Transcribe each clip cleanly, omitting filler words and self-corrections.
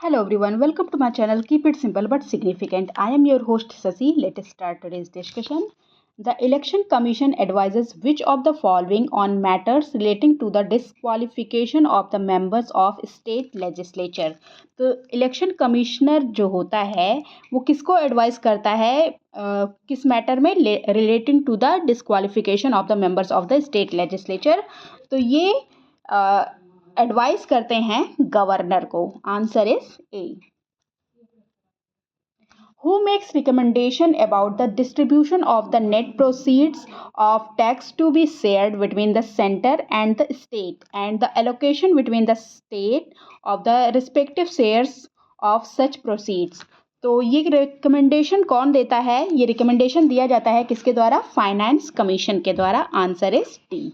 Hello everyone, welcome to my channel. Keep it simple but significant. I am your host Sasi. Let us start today's discussion. The Election Commission advises which of the following on matters relating to the disqualification of the members of state legislature. तो election commissioner जो होता है वो किसको advice करता है किस matter में relating to the disqualification of the members of the state legislature. तो ये एडवाइस करते हैं गवर्नर को. Answer is A. Who makes recommendation about the distribution of the net proceeds of tax to be shared between the center and the state and the allocation between the state of the respective shares of such proceeds. तो ये recommendation कौन देता है? ये recommendation दिया जाता है किसके द्वारा? फाइनेंस कमीशन के द्वारा. Answer is D.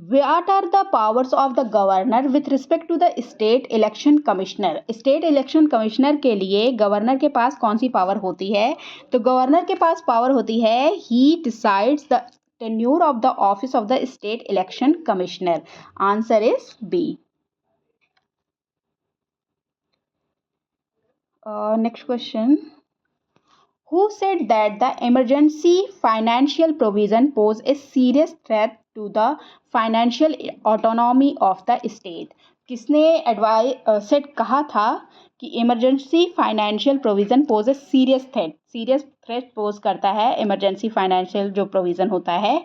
What are the powers of the governor with respect to the state election commissioner? State election commissioner के लिए गवर्नर के पास कौन सी पावर होती है? तो गवर्नर के पास पावर होती है he decides the tenure of the office of the state election commissioner. Answer is B. Next question. Who said that the emergency financial provision pose a serious threat to the financial autonomy of the state? किसने set कहा था कि emergency financial provision pose a serious threat pose करता है. Emergency financial जो provision होता है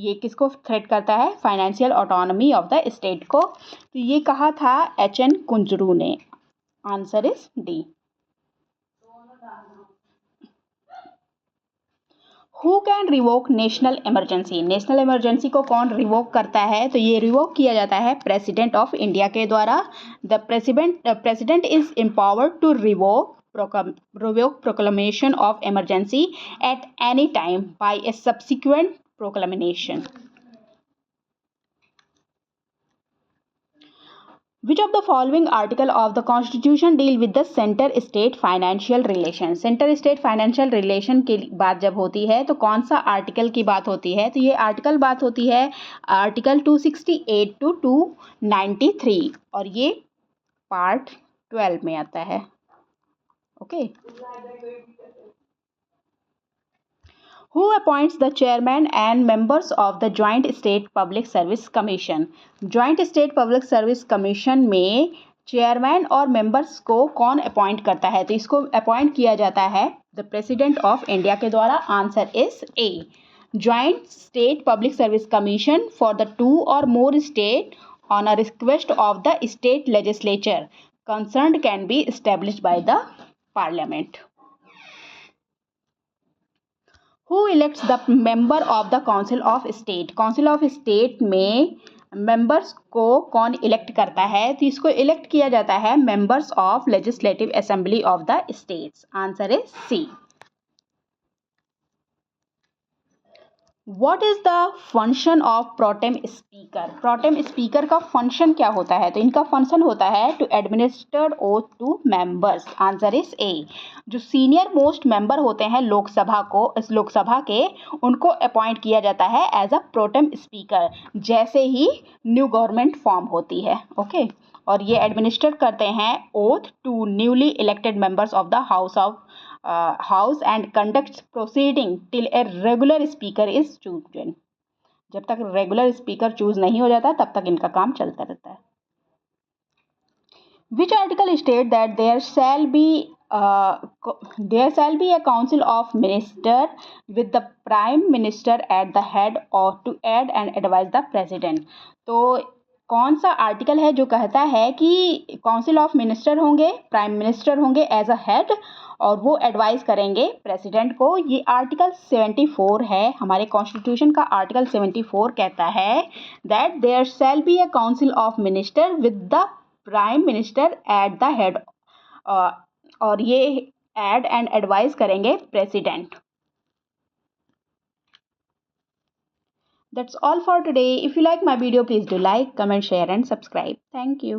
ये किसको थ्रेट करता है? Financial autonomy of the state को. तो ये कहा था H.N. कुंजरू ने. Answer is D. Who can revoke national emergency? National emergency को कौन रिवोक करता है? तो ये रिवोक किया जाता है प्रेसिडेंट ऑफ इंडिया के द्वारा. The president is empowered to revoke proclamation of emergency at any time by a subsequent proclamation. Which of the following article of the Constitution deal with the center state financial relation? Centre state financial relation की बात जब होती है तो कौन सा article की बात होती है? तो ये आर्टिकल बात होती है आर्टिकल 268 टू 293 और ये पार्ट 12 में आता है. Okay. Who appoints the chairman and members of the Joint State Public Service Commission? Joint State Public Service Commission में चेयरमैन और मेंबर्स को कौन अपॉइंट करता है? तो इसको अपॉइंट किया जाता है द प्रेसिडेंट ऑफ इंडिया के द्वारा. Answer is A. Joint State Public Service Commission for the 2 or more state on a request of the state legislature concerned can be established by the parliament. Who elects the member of the Council of State? Council of State में members को कौन elect करता है? तो इसको elect किया जाता है members of Legislative Assembly of the States. Answer is C. What is the function of pro tem speaker? Pro tem speaker का फंक्शन क्या होता है? तो इनका फंक्शन होता है to administer oath to members. Answer is A. जो सीनियर मोस्ट मेंबर होते हैं लोकसभा के उनको अपॉइंट किया जाता है एज अ प्रोटेम स्पीकर जैसे ही न्यू गवर्नमेंट फॉर्म होती है. ओके. और ये एडमिनिस्टर करते हैं oath to newly elected members of the house and conducts proceeding till a regular speaker is chosen. जब तक रेगुलर स्पीकर चूज नहीं हो जाता तब तक इनका काम चलता रहता है. Which article state that there shall be a council of minister with the prime minister at the head or to aid and advise the president? तो कौन सा आर्टिकल है जो कहता है कि काउंसिल ऑफ मिनिस्टर होंगे, प्राइम मिनिस्टर होंगे एज अ हेड और वो एडवाइस करेंगे प्रेसिडेंट को? ये आर्टिकल 74 है. हमारे कॉन्स्टिट्यूशन का आर्टिकल 74 कहता है that there shall be a council of minister with the prime minister at the head और ये एड एंड एडवाइस करेंगे president. That's all for today. If you like my video, please do like, comment, share and subscribe. Thank you.